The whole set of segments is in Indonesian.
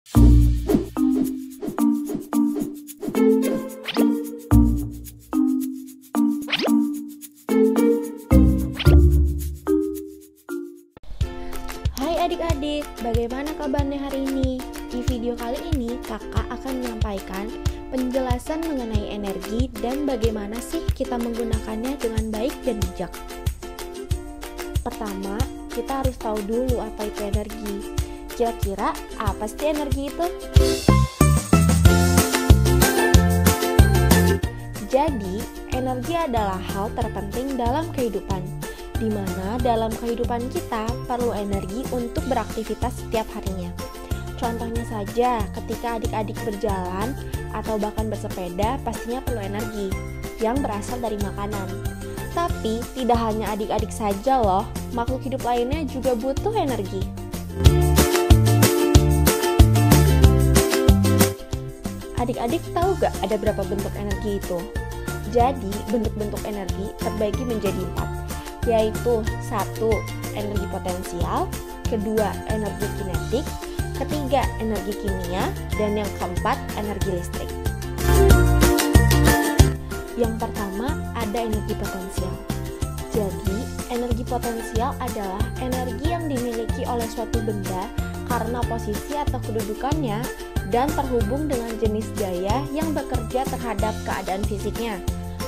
Hai adik-adik, bagaimana kabarnya hari ini? Di video kali ini, kakak akan menyampaikan penjelasan mengenai energi dan bagaimana sih kita menggunakannya dengan baik dan bijak. Pertama, kita harus tahu dulu apa itu energi. Kira-kira apa sih energi itu? Jadi, energi adalah hal terpenting dalam kehidupan, di mana dalam kehidupan kita perlu energi untuk beraktivitas setiap harinya. Contohnya saja, ketika adik-adik berjalan atau bahkan bersepeda, pastinya perlu energi yang berasal dari makanan. Tapi, tidak hanya adik-adik saja loh, makhluk hidup lainnya juga butuh energi. Adik-adik tahu gak ada berapa bentuk energi itu? Jadi, bentuk-bentuk energi terbagi menjadi 4, yaitu 1. Energi potensial, kedua energi kinetik, ketiga energi kimia, dan yang keempat energi listrik. Yang pertama ada energi potensial. Jadi, energi potensial adalah energi yang dimiliki oleh suatu benda karena posisi atau kedudukannya dan terhubung dengan jenis daya yang bekerja terhadap keadaan fisiknya.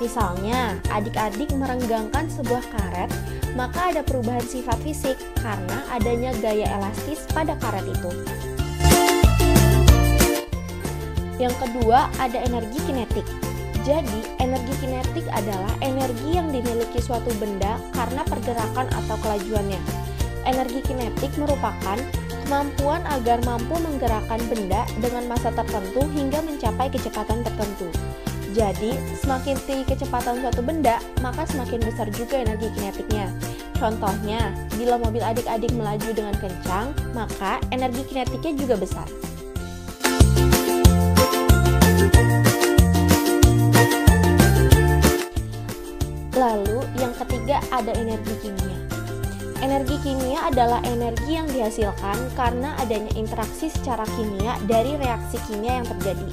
Misalnya, adik-adik merenggangkan sebuah karet, maka ada perubahan sifat fisik karena adanya gaya elastis pada karet itu. Yang kedua, ada energi kinetik. Jadi, energi kinetik adalah energi yang dimiliki suatu benda karena pergerakan atau kelajuannya. Energi kinetik merupakan kemampuan agar mampu menggerakkan benda dengan massa tertentu hingga mencapai kecepatan tertentu. Jadi, semakin tinggi kecepatan suatu benda, maka semakin besar juga energi kinetiknya. Contohnya, bila mobil adik-adik melaju dengan kencang, maka energi kinetiknya juga besar. Lalu, yang ketiga ada energi kimia. Energi kimia adalah energi yang dihasilkan karena adanya interaksi secara kimia dari reaksi kimia yang terjadi.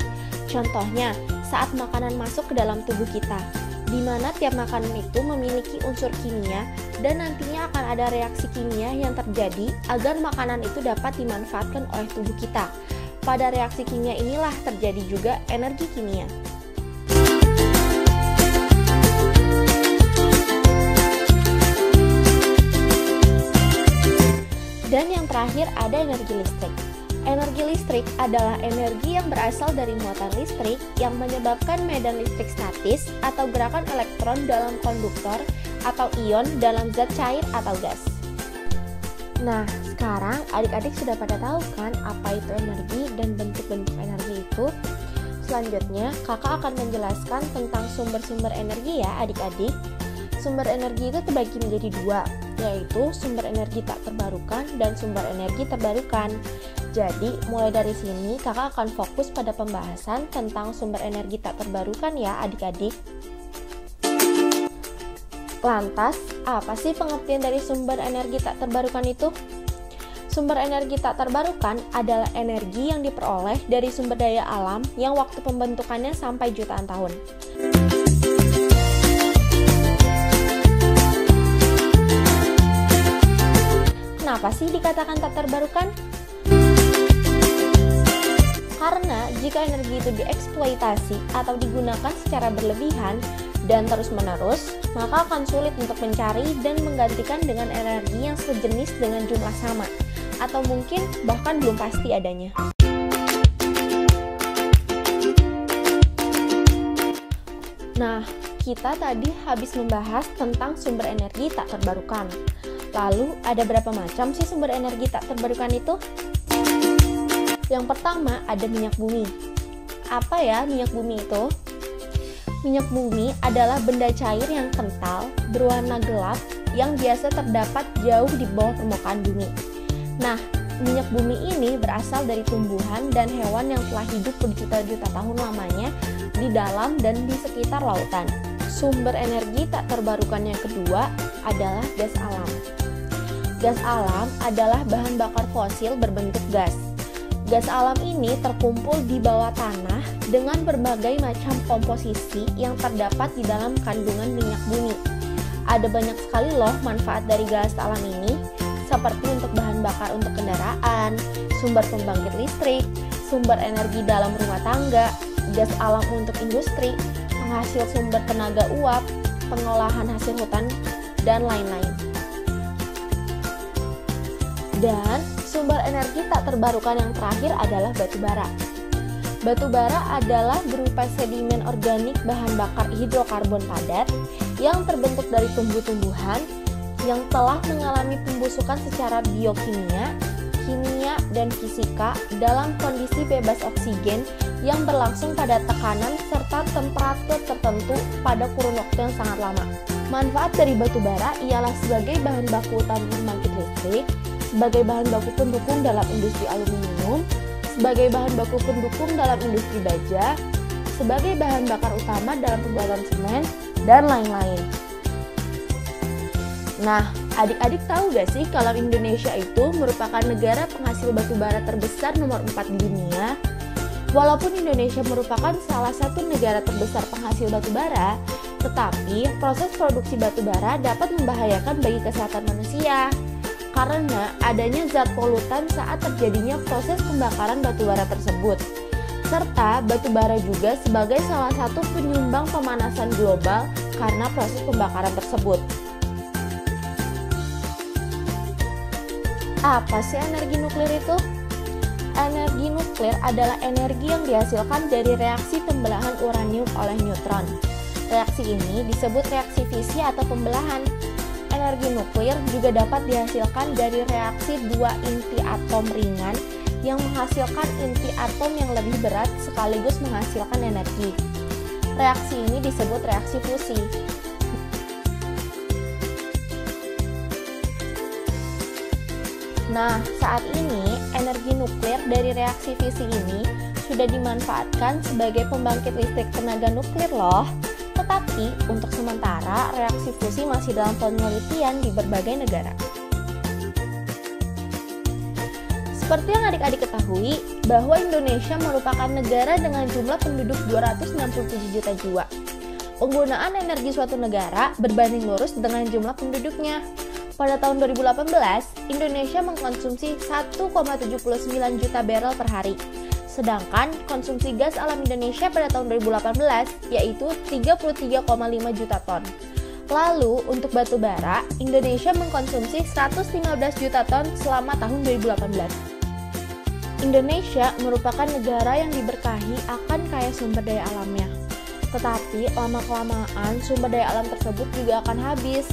Contohnya, saat makanan masuk ke dalam tubuh kita, di mana tiap makanan itu memiliki unsur kimia dan nantinya akan ada reaksi kimia yang terjadi agar makanan itu dapat dimanfaatkan oleh tubuh kita. Pada reaksi kimia inilah terjadi juga energi kimia. Dan yang terakhir ada energi listrik. Energi listrik adalah energi yang berasal dari muatan listrik yang menyebabkan medan listrik statis atau gerakan elektron dalam konduktor atau ion dalam zat cair atau gas. Nah, sekarang adik-adik sudah pada tahu kan apa itu energi dan bentuk-bentuk energi itu? Selanjutnya, kakak akan menjelaskan tentang sumber-sumber energi ya adik-adik. Sumber energi itu terbagi menjadi 2, yaitu sumber energi tak terbarukan dan sumber energi terbarukan. Jadi, mulai dari sini kakak akan fokus pada pembahasan tentang sumber energi tak terbarukan ya adik-adik. Lantas, apa sih pengertian dari sumber energi tak terbarukan itu? Sumber energi tak terbarukan adalah energi yang diperoleh dari sumber daya alam yang waktu pembentukannya sampai jutaan tahun. Kenapa sih dikatakan tak terbarukan? Karena jika energi itu dieksploitasi atau digunakan secara berlebihan dan terus-menerus, maka akan sulit untuk mencari dan menggantikan dengan energi yang sejenis dengan jumlah sama, atau mungkin bahkan belum pasti adanya. Nah, kita tadi habis membahas tentang sumber energi tak terbarukan. Lalu, ada berapa macam sih sumber energi tak terbarukan itu? Yang pertama, ada minyak bumi. Apa ya minyak bumi itu? Minyak bumi adalah benda cair yang kental, berwarna gelap, yang biasa terdapat jauh di bawah permukaan bumi. Nah, minyak bumi ini berasal dari tumbuhan dan hewan yang telah hidup berjuta-juta tahun lamanya di dalam dan di sekitar lautan. Sumber energi tak terbarukan yang kedua adalah gas alam. Gas alam adalah bahan bakar fosil berbentuk gas. Gas alam ini terkumpul di bawah tanah dengan berbagai macam komposisi yang terdapat di dalam kandungan minyak bumi. Ada banyak sekali loh manfaat dari gas alam ini, seperti untuk bahan bakar untuk kendaraan, sumber pembangkit listrik, sumber energi dalam rumah tangga, gas alam untuk industri, penghasil sumber tenaga uap, pengolahan hasil hutan, dan lain-lain. Dan sumber energi tak terbarukan yang terakhir adalah batu bara. Batu bara adalah berupa sedimen organik bahan bakar hidrokarbon padat yang terbentuk dari tumbuh-tumbuhan yang telah mengalami pembusukan secara biokimia, kimia, dan fisika dalam kondisi bebas oksigen yang berlangsung pada tekanan serta temperatur tertentu pada kurun waktu yang sangat lama. Manfaat dari batu bara ialah sebagai bahan baku utama pembangkit listrik, sebagai bahan baku pendukung dalam industri aluminium, sebagai bahan baku pendukung dalam industri baja, sebagai bahan bakar utama dalam pembuatan semen, dan lain-lain. Nah, adik-adik tahu gak sih kalau Indonesia itu merupakan negara penghasil batu bara terbesar nomor 4 di dunia? Walaupun Indonesia merupakan salah satu negara terbesar penghasil batu bara, tetapi proses produksi batu bara dapat membahayakan bagi kesehatan manusia karena adanya zat polutan saat terjadinya proses pembakaran batu bara tersebut. Serta batu bara juga sebagai salah satu penyumbang pemanasan global karena proses pembakaran tersebut. Apa sih energi nuklir itu? Energi nuklir adalah energi yang dihasilkan dari reaksi pembelahan uranium oleh neutron. Reaksi ini disebut reaksi fisi atau pembelahan. Energi nuklir juga dapat dihasilkan dari reaksi dua inti atom ringan yang menghasilkan inti atom yang lebih berat sekaligus menghasilkan energi. Reaksi ini disebut reaksi fusi. Nah, saat ini energi nuklir dari reaksi fisi ini sudah dimanfaatkan sebagai pembangkit listrik tenaga nuklir loh. Tetapi untuk sementara reaksi fusi masih dalam penelitian di berbagai negara. Seperti yang adik-adik ketahui, bahwa Indonesia merupakan negara dengan jumlah penduduk 267 juta jiwa. Penggunaan energi suatu negara berbanding lurus dengan jumlah penduduknya. Pada tahun 2018, Indonesia mengkonsumsi 1,79 juta barrel per hari. Sedangkan konsumsi gas alam Indonesia pada tahun 2018 yaitu 33,5 juta ton. Lalu untuk batu bara, Indonesia mengkonsumsi 115 juta ton selama tahun 2018. Indonesia merupakan negara yang diberkahi akan kaya sumber daya alamnya. Tetapi lama-kelamaan sumber daya alam tersebut juga akan habis.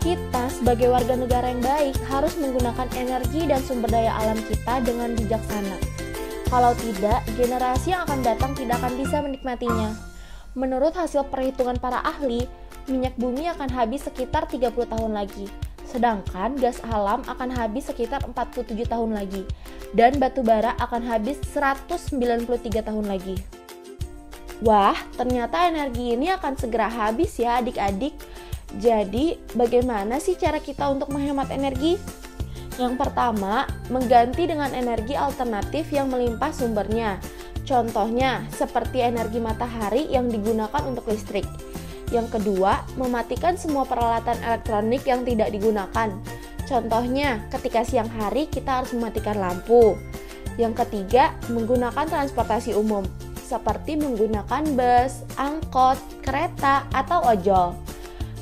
Kita sebagai warga negara yang baik harus menggunakan energi dan sumber daya alam kita dengan bijaksana. Kalau tidak, generasi yang akan datang tidak akan bisa menikmatinya. Menurut hasil perhitungan para ahli, minyak bumi akan habis sekitar 30 tahun lagi. Sedangkan gas alam akan habis sekitar 47 tahun lagi. Dan batu bara akan habis 193 tahun lagi. Wah, ternyata energi ini akan segera habis ya adik-adik. Jadi, bagaimana sih cara kita untuk menghemat energi? Yang pertama, mengganti dengan energi alternatif yang melimpah sumbernya. Contohnya, seperti energi matahari yang digunakan untuk listrik. Yang kedua, mematikan semua peralatan elektronik yang tidak digunakan. Contohnya, ketika siang hari kita harus mematikan lampu. Yang ketiga, menggunakan transportasi umum, seperti menggunakan bus, angkot, kereta, atau ojol.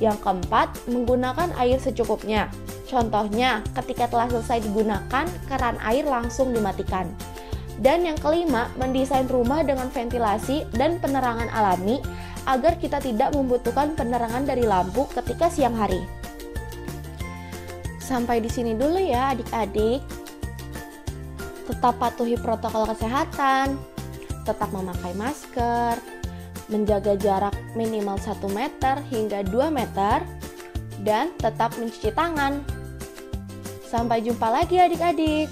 Yang keempat, menggunakan air secukupnya. Contohnya, ketika telah selesai digunakan, keran air langsung dimatikan. Dan yang kelima, mendesain rumah dengan ventilasi dan penerangan alami agar kita tidak membutuhkan penerangan dari lampu ketika siang hari. Sampai di sini dulu ya adik-adik. Tetap patuhi protokol kesehatan, tetap memakai masker, menjaga jarak minimal 1 meter hingga 2 meter, dan tetap mencuci tangan. Sampai jumpa lagi adik-adik.